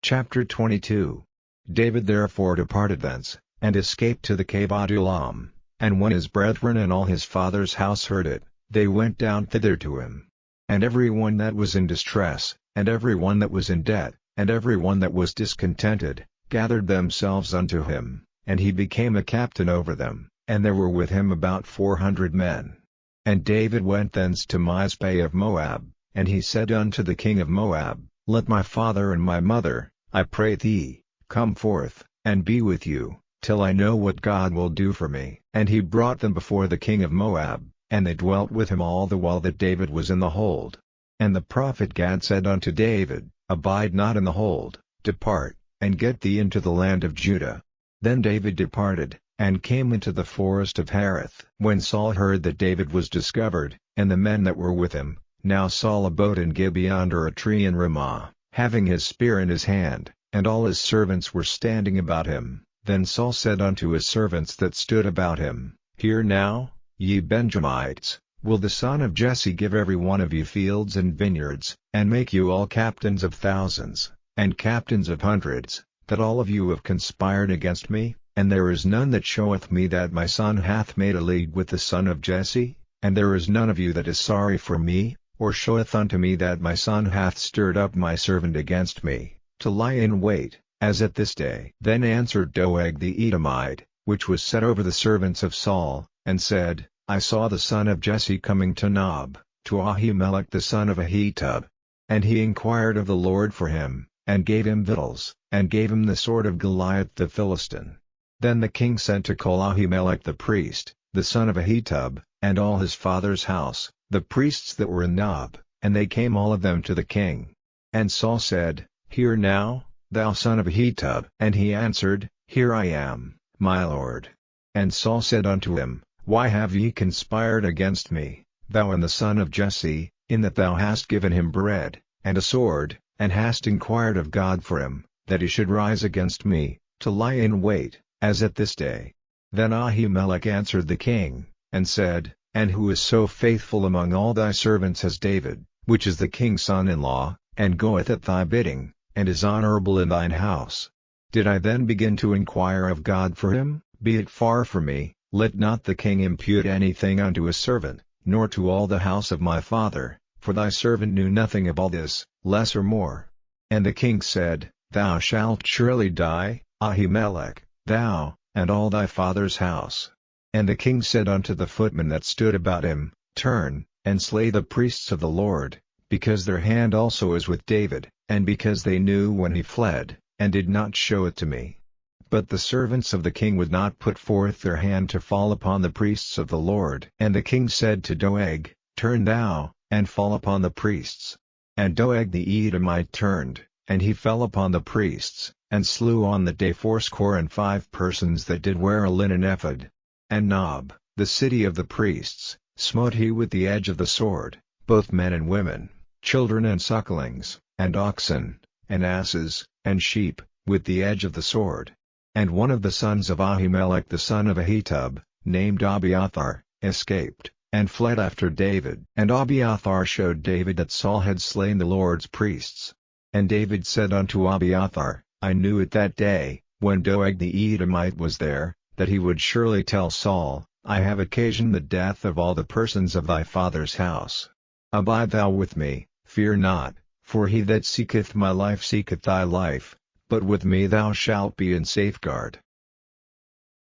Chapter 22. David therefore departed thence, and escaped to the cave Adullam, and when his brethren and all his father's house heard it, they went down thither to him. And every one that was in distress, and every one that was in debt, and every one that was discontented, gathered themselves unto him, and he became a captain over them, and there were with him about 400 men. And David went thence to Mizpeh of Moab, and he said unto the king of Moab, Let my father and my mother, I pray thee, come forth, and be with you, till I know what God will do for me. And he brought them before the king of Moab, and they dwelt with him all the while that David was in the hold. And the prophet Gad said unto David, Abide not in the hold, depart, and get thee into the land of Judah. Then David departed, and came into the forest of Hareth. When Saul heard that David was discovered, and the men that were with him, now Saul abode in Gibeah under a tree in Ramah, having his spear in his hand, and all his servants were standing about him. Then Saul said unto his servants that stood about him, Hear now, ye Benjamites, will the son of Jesse give every one of you fields and vineyards, and make you all captains of thousands, and captains of hundreds, that all of you have conspired against me? And there is none that showeth me that my son hath made a league with the son of Jesse? And there is none of you that is sorry for me, or showeth unto me that my son hath stirred up my servant against me, to lie in wait, as at this day? Then answered Doeg the Edomite, which was set over the servants of Saul, and said, I saw the son of Jesse coming to Nob, to Ahimelech the son of Ahitub. And he inquired of the Lord for him, and gave him victuals, and gave him the sword of Goliath the Philistine. Then the king sent to call Ahimelech the priest, the son of Ahitub, and all his father's house, the priests that were in Nob, and they came all of them to the king. And Saul said, Hear now, thou son of Ahitub. And he answered, Here I am, my lord. And Saul said unto him, Why have ye conspired against me, thou and the son of Jesse, in that thou hast given him bread, and a sword, and hast inquired of God for him, that he should rise against me, to lie in wait, as at this day? Then Ahimelech answered the king, and said, And who is so faithful among all thy servants as David, which is the king's son-in-law, and goeth at thy bidding, and is honorable in thine house? Did I then begin to inquire of God for him? Be it far from me, let not the king impute anything unto his servant, nor to all the house of my father, for thy servant knew nothing of all this, less or more. And the king said, Thou shalt surely die, Ahimelech, thou, and all thy father's house. And the king said unto the footmen that stood about him, Turn, and slay the priests of the Lord, because their hand also is with David, and because they knew when he fled, and did not show it to me. But the servants of the king would not put forth their hand to fall upon the priests of the Lord. And the king said to Doeg, Turn thou, and fall upon the priests. And Doeg the Edomite turned, and he fell upon the priests, and slew on the day 85 persons that did wear a linen ephod. And Nob, the city of the priests, smote he with the edge of the sword, both men and women, children and sucklings, and oxen, and asses, and sheep, with the edge of the sword. And one of the sons of Ahimelech the son of Ahitub, named Abiathar, escaped, and fled after David. And Abiathar showed David that Saul had slain the Lord's priests. And David said unto Abiathar, I knew it that day, when Doeg the Edomite was there, that he would surely tell Saul, I have occasioned the death of all the persons of thy father's house. Abide thou with me, fear not, for he that seeketh my life seeketh thy life, but with me thou shalt be in safeguard.